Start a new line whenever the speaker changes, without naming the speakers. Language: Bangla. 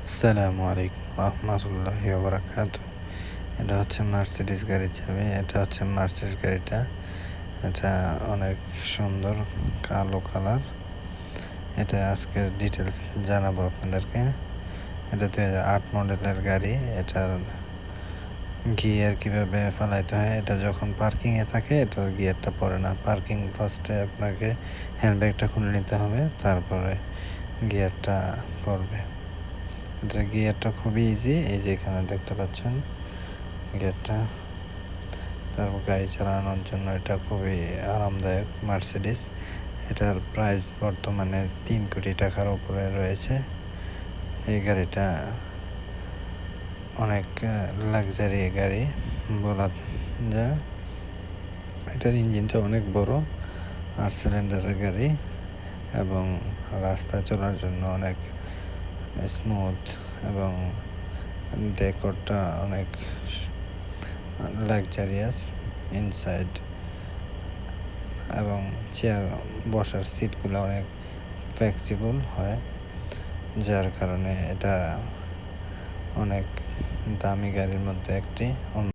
আসসালামু আলাইকুম রহমতুল্লাহি ওবরাকাতু। এটা হচ্ছে মার্সিডিস গাড়ির চাবি। এটা হচ্ছে মার্সিডিস গাড়িটা। এটা অনেক সুন্দর কালো কালার। এটা আজকের ডিটেলস জানাবো আপনাদেরকে। এটা 2008 মডেলের গাড়ি। এটার গিয়ার কীভাবে ফেলাইতে হয়, এটা যখন পার্কিংয়ে থাকে এটার গিয়ারটা পড়ে না। পার্কিং ফার্স্টে আপনাকে হ্যান্ডব্যাগটা খুলে নিতে হবে, তারপরে গিয়ারটা পড়বে। এটা গিয়ারটা খুবই ইজি, এই যে এখানে দেখতে পাচ্ছেন গিয়ারটা। তারপর গাড়ি চালানোর জন্য এটা খুবই আরামদায়ক মার্সিডিস। এটার প্রাইস বর্তমানে 3 কোটি টাকার উপরে রয়েছে। এই গাড়িটা অনেক লাক্সারি গাড়ি বলা যায়। এটার ইঞ্জিনটা অনেক বড়, 8 সিলিন্ডারের গাড়ি এবং রাস্তায় চলার জন্য অনেক স্মুথ এবং ডেকোরটা অনেক লাক্সারিয়াস ইনসাইড, এবং চেয়ার বসার সিটগুলো অনেক ফ্লেক্সিবল হয়, যার কারণে এটা অনেক দামি গাড়ির মধ্যে একটি।